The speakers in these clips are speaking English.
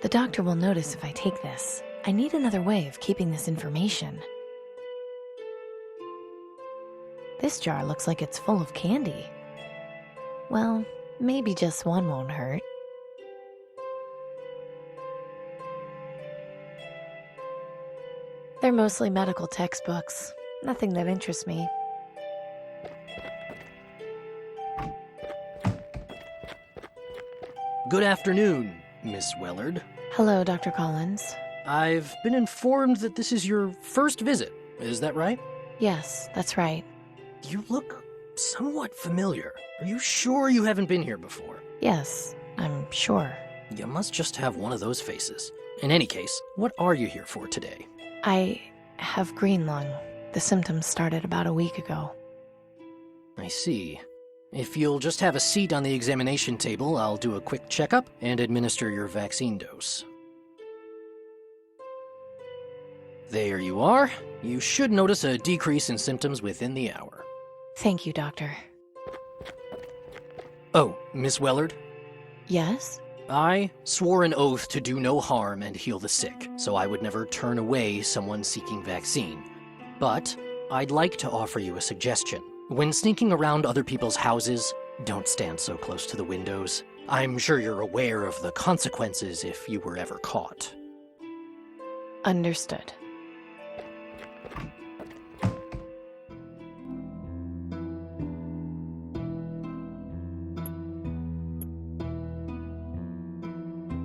The doctor will notice if I take this. I need another way of keeping this information. This jar looks like it's full of candy. Well, maybe just one won't hurt. They're mostly medical textbooks. Nothing that interests me. Good afternoon, Miss Wellard. Hello, Dr. Collins. I've been informed that this is your first visit. Is that right? Yes, that's right. You look somewhat familiar. Are you sure you haven't been here before? Yes, I'm sure. You must just have one of those faces. In any case, what are you here for today? I have green lung. The symptoms started about a week ago. I see. If you'll just have a seat on the examination table, I'll do a quick checkup and administer your vaccine dose. There you are. You should notice a decrease in symptoms within the hour. Thank you, Doctor. Oh, Miss Wellard? Yes? I swore an oath to do no harm and heal the sick, so I would never turn away someone seeking vaccine. But I'd like to offer you a suggestion. When sneaking around other people's houses, don't stand so close to the windows. I'm sure you're aware of the consequences if you were ever caught. Understood.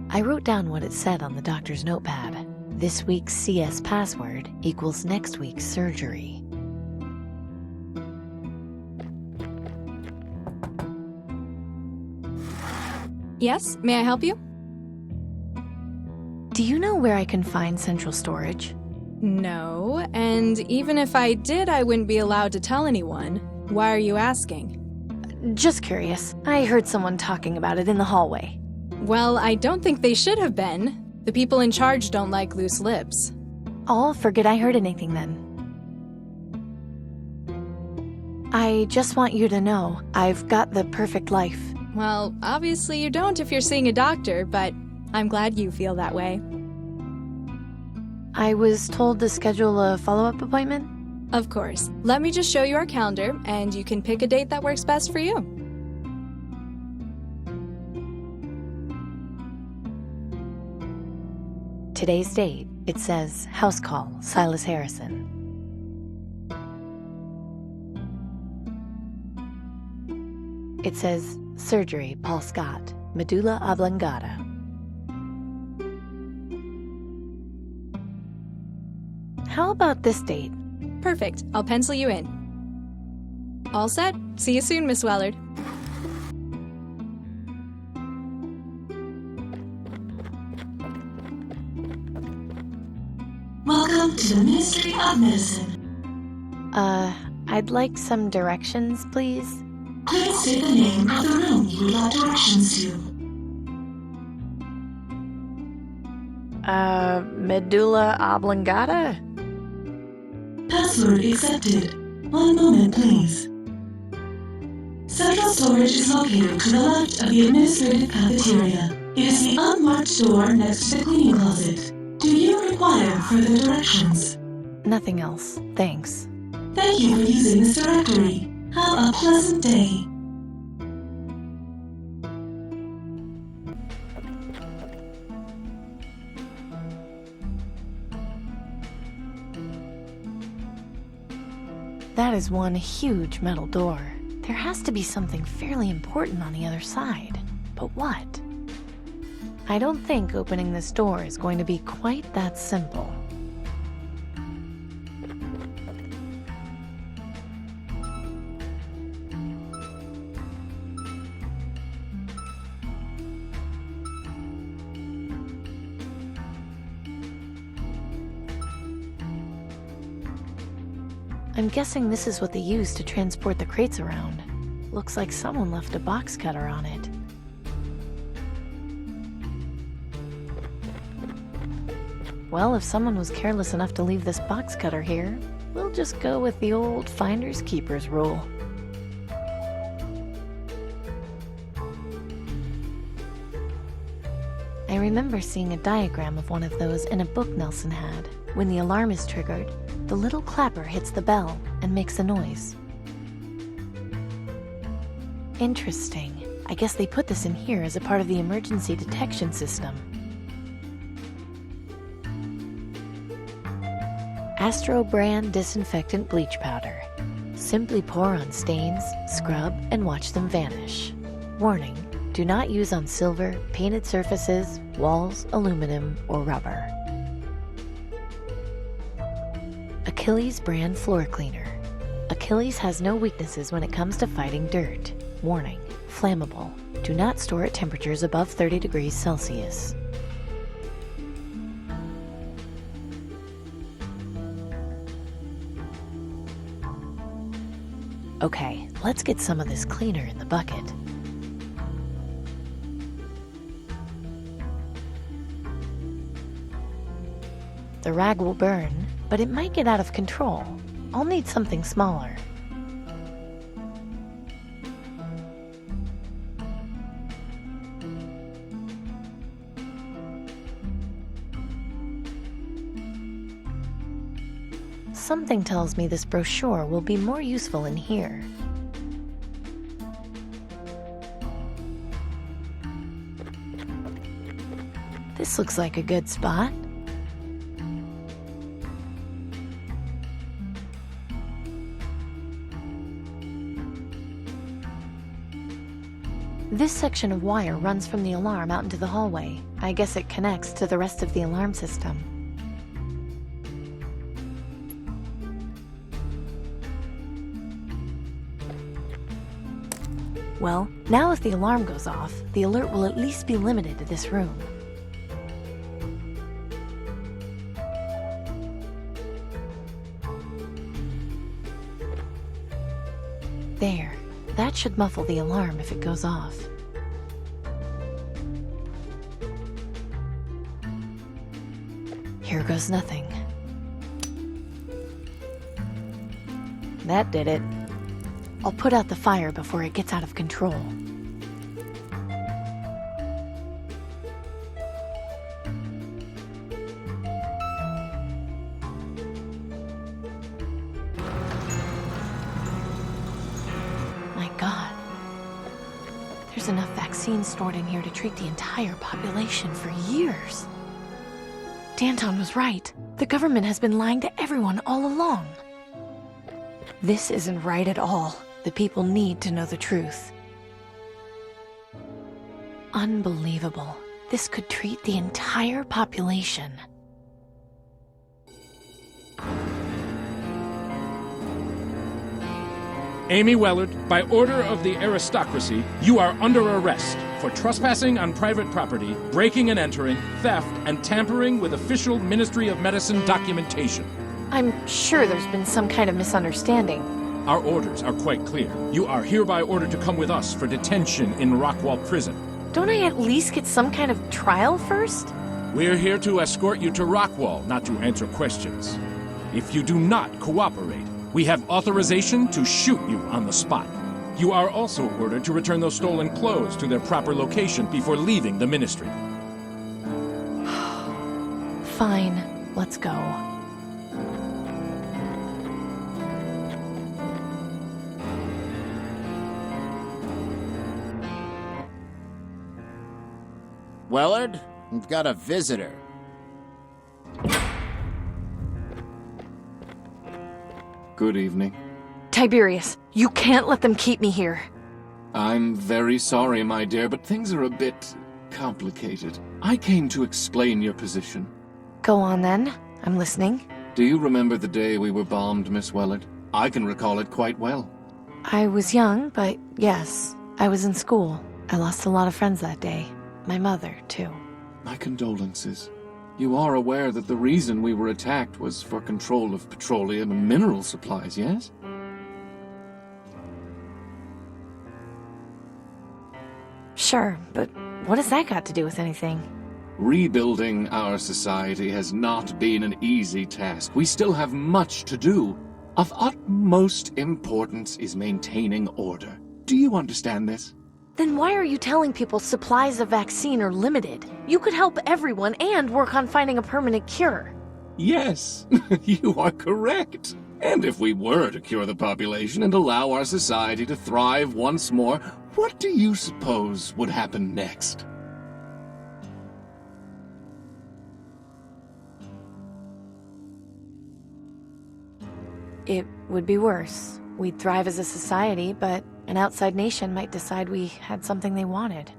I wrote down what it said on the doctor's notepad. This week's CS password equals next week's surgery. Yes, may I help you? Do you know where I can find central storage? No, and even if I did, I wouldn't be allowed to tell anyone. Why are you asking? Just curious. I heard someone talking about it in the hallway. Well, I don't think they should have been. The people in charge don't like loose lips. I'll forget I heard anything then. I just want you to know I've got the perfect life. Well, obviously you don't if you're seeing a doctor, but I'm glad you feel that way. I was told to schedule a follow-up appointment. Of course. Let me just show you our calendar, and you can pick a date that works best for you. Today's date, it says house call, Silas Harrison. It says surgery, Paul Scott, medulla oblongata. How about this date? Perfect. I'll pencil you in. All set? See you soon, Miss Wellard. Welcome to the Ministry of Medicine. I'd like some directions, please. Please say the name of the room you would like directions to. Medulla oblongata? Password accepted. One moment, please. Central storage is located to the left of the administrative cafeteria. It is the unmarked door next to the cleaning closet. Do you require further directions? Nothing else, thanks. Thank you for using this directory. Have a pleasant day. That is one huge metal door. There has to be something fairly important on the other side. But what? I don't think opening this door is going to be quite that simple. I'm guessing this is what they use to transport the crates around. Looks like someone left a box cutter on it. Well, if someone was careless enough to leave this box cutter here, we'll just go with the old finders keepers rule. I remember seeing a diagram of one of those in a book Nelson had. When the alarm is triggered, the little clapper hits the bell and makes a noise. Interesting. I guess they put this in here as a part of the emergency detection system. Astro brand disinfectant bleach powder. Simply pour on stains, scrub, and watch them vanish. Warning, do not use on silver, painted surfaces, walls, aluminum, or rubber. Achilles brand floor cleaner. Achilles has no weaknesses when it comes to fighting dirt. Warning, flammable. Do not store at temperatures above 30 degrees Celsius. Okay, let's get some of this cleaner in the bucket. The rag will burn, but it might get out of control. I'll need something smaller. Something tells me this brochure will be more useful in here. This looks like a good spot. This section of wire runs from the alarm out into the hallway. I guess it connects to the rest of the alarm system. Well, now if the alarm goes off, the alert will at least be limited to this room. There. That should muffle the alarm if it goes off. Here goes nothing. That did it. I'll put out the fire before it gets out of control. My God. There's enough vaccine stored in here to treat the entire population for years. Danton was right. The government has been lying to everyone all along. This isn't right at all. The people need to know the truth. Unbelievable. This could treat the entire population. Amy Wellard, by order of the aristocracy, you are under arrest for trespassing on private property, breaking and entering, theft, and tampering with official Ministry of Medicine documentation. I'm sure there's been some kind of misunderstanding. Our orders are quite clear. You are hereby ordered to come with us for detention in Rockwall Prison. Don't I at least get some kind of trial first? We're here to escort you to Rockwall, not to answer questions. If you do not cooperate, we have authorization to shoot you on the spot. You are also ordered to return those stolen clothes to their proper location before leaving the ministry. Fine, let's go. Wellard, we've got a visitor. Good evening. Tiberius, you can't let them keep me here. I'm very sorry, my dear, but things are a bit complicated. I came to explain your position. Go on then. I'm listening. Do you remember the day we were bombed, Miss Wellard? I can recall it quite well. I was young, but yes, I was in school. I lost a lot of friends that day. My mother, too. My condolences. You are aware that the reason we were attacked was for control of petroleum and mineral supplies, yes? Sure, but what has that got to do with anything? Rebuilding our society has not been an easy task. We still have much to do. Of utmost importance is maintaining order. Do you understand this? Then why are you telling people supplies of vaccine are limited? You could help everyone and work on finding a permanent cure. Yes, you are correct. And if we were to cure the population and allow our society to thrive once more, what do you suppose would happen next? It would be worse. We'd thrive as a society, but an outside nation might decide we had something they wanted.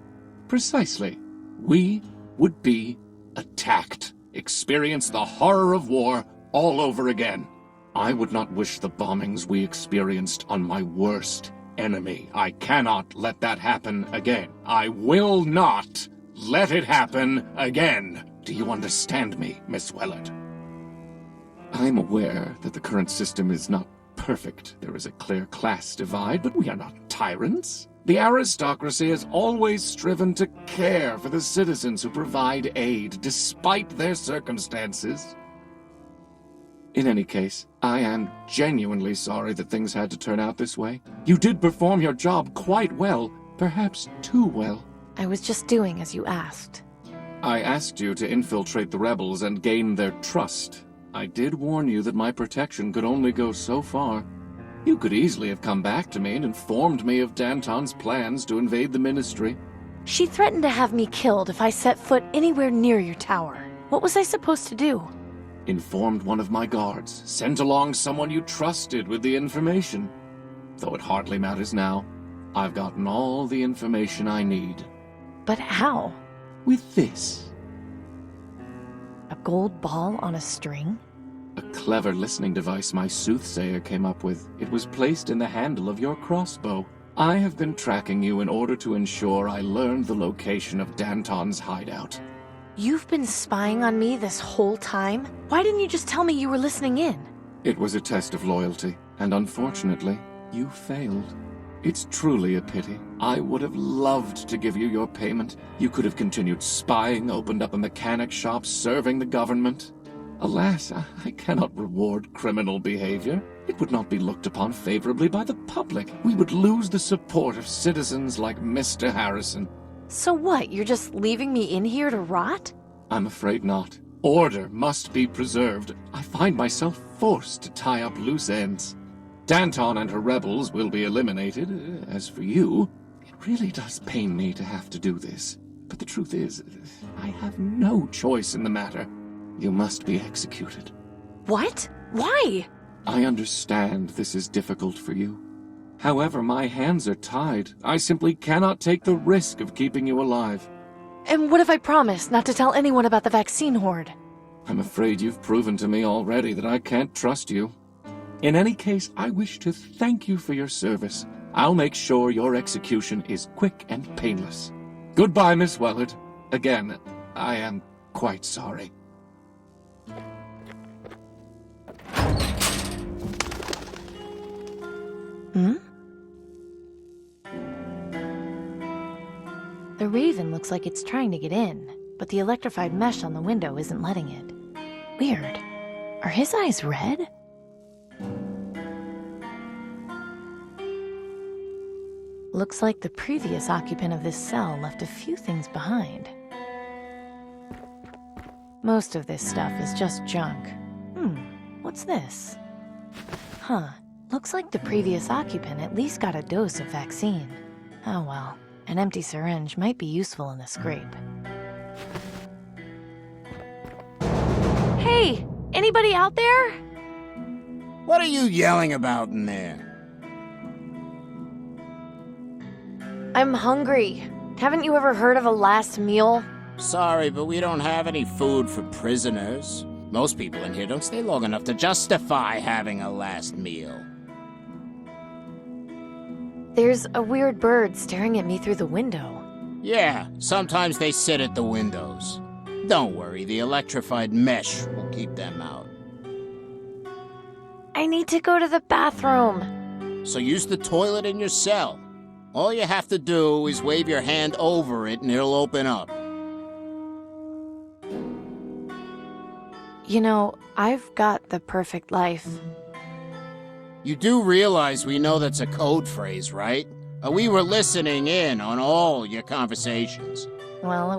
Precisely. We would be attacked, experience the horror of war all over again. I would not wish the bombings we experienced on my worst enemy. I cannot let that happen again. I will not let it happen again. Do you understand me, Miss Wellard? I'm aware that the current system is not perfect. There is a clear class divide, but we are not tyrants. The aristocracy has always striven to care for the citizens who provide aid, despite their circumstances. In any case, I am genuinely sorry that things had to turn out this way. You did perform your job quite well, perhaps too well. I was just doing as you asked. I asked you to infiltrate the rebels and gain their trust. I did warn you that my protection could only go so far. You could easily have come back to me and informed me of Danton's plans to invade the Ministry. She threatened to have me killed if I set foot anywhere near your tower. What was I supposed to do? Informed one of my guards, sent along someone you trusted with the information. Though it hardly matters now. I've gotten all the information I need. But how? With this. A gold ball on a string? A clever listening device my soothsayer came up with. It was placed in the handle of your crossbow. I have been tracking you in order to ensure I learned the location of Danton's hideout. You've been spying on me this whole time? Why didn't you just tell me you were listening in? It was a test of loyalty, and unfortunately, you failed. It's truly a pity. I would have loved to give you your payment. You could have continued spying, opened up a mechanic shop, serving the government. Alas, I cannot reward criminal behavior. It would not be looked upon favorably by the public. We would lose the support of citizens like Mr. Harrison. So what, you're just leaving me in here to rot? I'm afraid not. Order must be preserved. I find myself forced to tie up loose ends. Danton and her rebels will be eliminated. As for you, it really does pain me to have to do this. But the truth is, I have no choice in the matter. You must be executed. What? Why? I understand this is difficult for you. However, my hands are tied. I simply cannot take the risk of keeping you alive. And what if I promise not to tell anyone about the vaccine horde? I'm afraid you've proven to me already that I can't trust you. In any case, I wish to thank you for your service. I'll make sure your execution is quick and painless. Goodbye, Miss Wellard. Again, I am quite sorry. The Raven looks like it's trying to get in, but the electrified mesh on the window isn't letting it. Weird. Are his eyes red? Looks like the previous occupant of this cell left a few things behind. Most of this stuff is just junk. What's this? Huh. Looks like the previous occupant at least got a dose of vaccine. Oh well. An empty syringe might be useful in the scrape. Hey! Anybody out there? What are you yelling about in there? I'm hungry. Haven't you ever heard of a last meal? Sorry, but we don't have any food for prisoners. Most people in here don't stay long enough to justify having a last meal. There's a weird bird staring at me through the window. Yeah, sometimes they sit at the windows. Don't worry, the electrified mesh will keep them out. I need to go to the bathroom. So use the toilet in your cell. All you have to do is wave your hand over it and it'll open up. You know, I've got the perfect life. You do realize we know that's a code phrase, right? We were listening in on all your conversations. Well, it